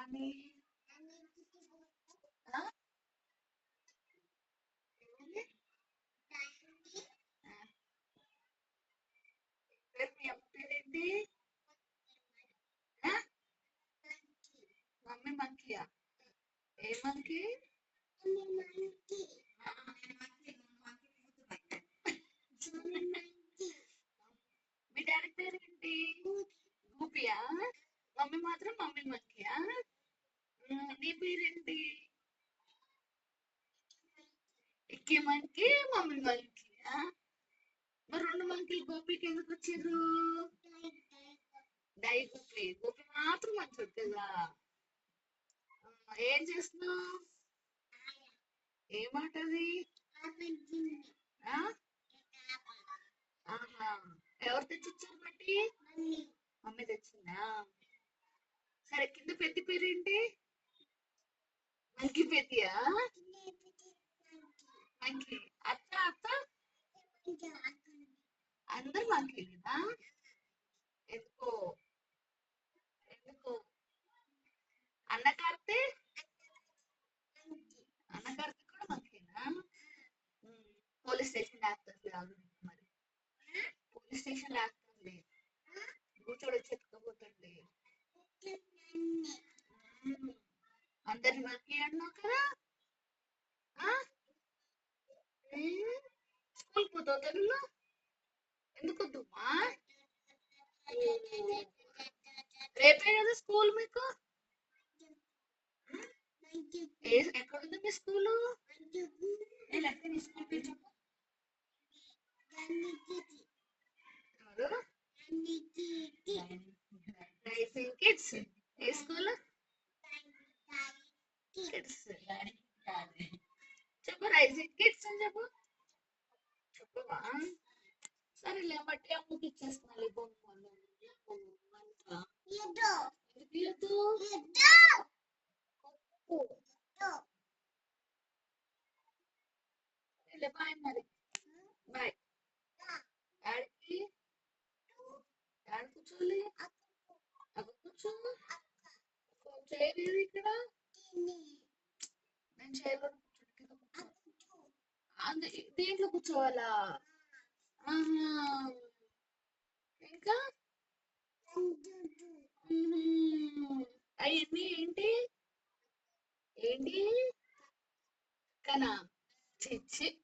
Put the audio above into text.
అని ఆ? ఏమని? ఆ, మీ అమ్మ పేరేంటి? ఆ? మమ్మీ మంకీయా? ఏ మంకీ? ఆ, నేను మంకీ, నువ్వు మంకీ కూతురు. మీ డాడీ పేరేంటి? గూపియా? మమ్మీ మాత్రం మమ్మీ మంకీయా? నీ పేరేంటి? ఇక్కి మంకీ, మమ్మీ మంకీయా? మరి రెండు మంకీలు గోపికి ఎందుకు వచ్చిర్రు? డై గోపి, గోపి మాత్రం మంచోడు కదా. ఏం చేస్తున్నావు? ఏం మాట అది? ఆ? ఆహా, ఎవరు తెచ్చిచ్చారు బట్టి? మమ్మీ తెచ్చిందా? సరే, కింద పెద్ద పేరేంటి? మంకీ పెద్దియా? మంకీ. అత్త అత్త అందరు మంకీ కదా. ఎందుకో, ఎందుకో అన్న కార్తే, అన్న కార్తీక్ కూడా మంకీనా? పోలీస్ స్టేషన్ లేస్తుంది కాదు మరి. పోలీస్ స్టేషన్ లేస్తుంది. కూర్చోడు వచ్చి ఎత్తుకపోతుంది. అందరి మంకీ అన్నావు కదా. ఆ? స్కూల్ పోతావు తెలుగులో? ఎందుకు వద్దుమా? రేపే కదా స్కూల్ మీకు? ఎక్కడుంది మీ స్కూలు? నేను ఎక్కడ నీ స్కూల్ పేరు చెప్పు. ఎవరు? Rising kids. ఏ స్కూల్? కిడ్స్. చెప్పు, రైసింగ్ కిడ్స్ అని చెప్పు. చెప్పవా? సరేలే, బట్టి అమ్మకి ఇచ్చేస్తున్నా బొమ్మలు. ఎందుకు ఇయ్యొద్దు? సరేలే, బాయ్ మరి. బాయ్. యాడికి? యాడ కూర్చోవాలి? అక్కడ కూర్చో. ఫోన్ చేయలేదు ఇక్కడ. నేను చేయలేదు. కింద కూర్చో. దీంట్లో కూర్చోవాలా? ఆహా. ఇంకా అవన్నీ ఏంటి? ఏంటి? కనా చిచ్చి.